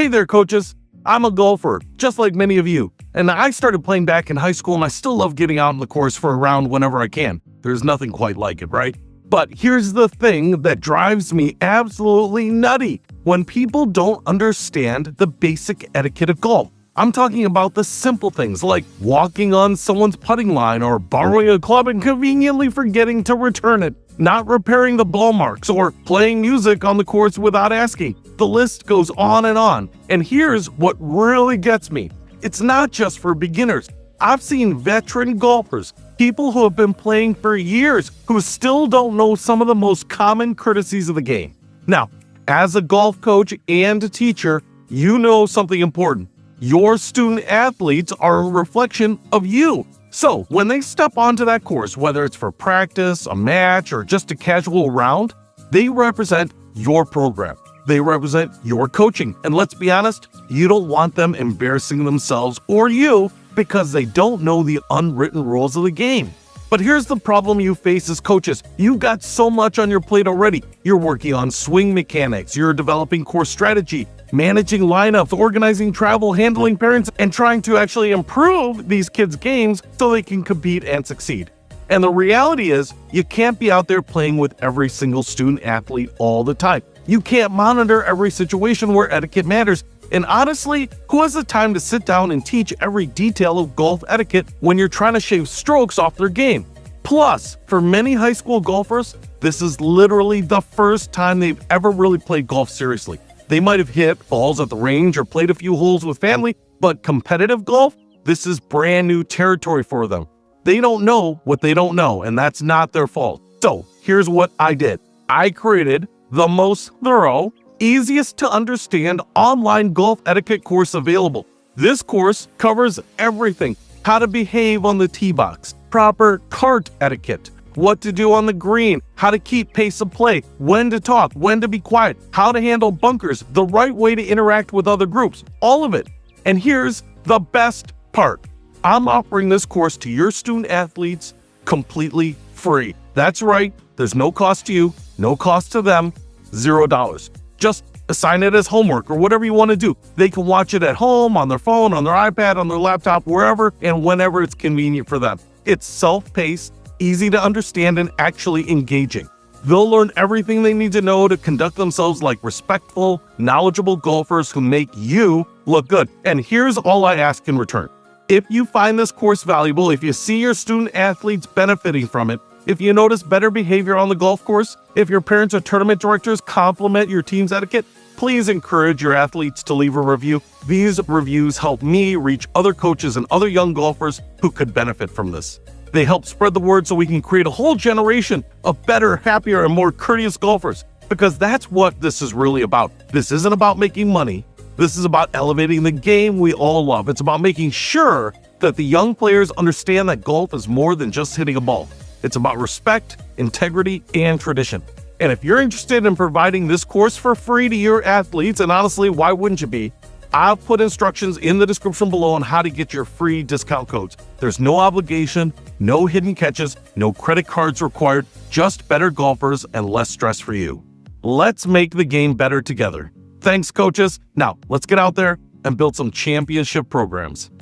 Hey there, coaches. I'm a golfer, just like many of you. And I started playing back in high school, and I still love getting out on the course for a round whenever I can. There's nothing quite like it, right? But here's the thing that drives me absolutely nutty. When people don't understand the basic etiquette of golf. I'm talking about the simple things like walking on someone's putting line or borrowing a club and conveniently forgetting to return it, not repairing the ball marks, or playing music on the course without asking. The list goes on. And here's what really gets me. It's not just for beginners. I've seen veteran golfers, people who have been playing for years, who still don't know some of the most common courtesies of the game. Now, as a golf coach and a teacher, you know something important. Your student athletes are a reflection of you. So when they step onto that course, whether it's for practice, a match, or just a casual round, they represent your program. They represent your coaching. And let's be honest, you don't want them embarrassing themselves or you because they don't know the unwritten rules of the game. But here's the problem you face as coaches. You've got so much on your plate already. You're working on swing mechanics, you're developing course strategy, managing lineups, organizing travel, handling parents, and trying to actually improve these kids' games so they can compete and succeed. And the reality is, you can't be out there playing with every single student athlete all the time. You can't monitor every situation where etiquette matters. And honestly, who has the time to sit down and teach every detail of golf etiquette when you're trying to shave strokes off their game? Plus, for many high school golfers, this is literally the first time they've ever really played golf seriously. They might have hit balls at the range or played a few holes with family, but competitive golf, this is brand new territory for them. They don't know what they don't know, and that's not their fault. So here's what I did. I created the most thorough, easiest to understand online golf etiquette course available. This course covers everything: how to behave on the tee box, proper cart etiquette, what to do on the green, how to keep pace of play, when to talk, when to be quiet, how to handle bunkers, the right way to interact with other groups, all of it. And here's the best part. I'm offering this course to your student athletes completely free. That's right, there's no cost to you, no cost to them, $0. Just assign it as homework or whatever you want to do. They can watch it at home, on their phone, on their iPad, on their laptop, wherever and whenever it's convenient for them. It's self-paced, easy to understand, and actually engaging. They'll learn everything they need to know to conduct themselves like respectful, knowledgeable golfers who make you look good. And here's all I ask in return. If you find this course valuable, if you see your student athletes benefiting from it, if you notice better behavior on the golf course, if your parents or tournament directors compliment your team's etiquette, please encourage your athletes to leave a review. These reviews help me reach other coaches and other young golfers who could benefit from this. They help spread the word so we can create a whole generation of better, happier, and more courteous golfers, because that's what this is really about. This isn't about making money. This is about elevating the game we all love. It's about making sure that the young players understand that golf is more than just hitting a ball. It's about respect, integrity, and tradition. And if you're interested in providing this course for free to your athletes, and honestly, why wouldn't you be? I've put instructions in the description below on how to get your free discount codes. There's no obligation, no hidden catches, no credit cards required, just better golfers and less stress for you. Let's make the game better together. Thanks, coaches. Now, let's get out there and build some championship programs.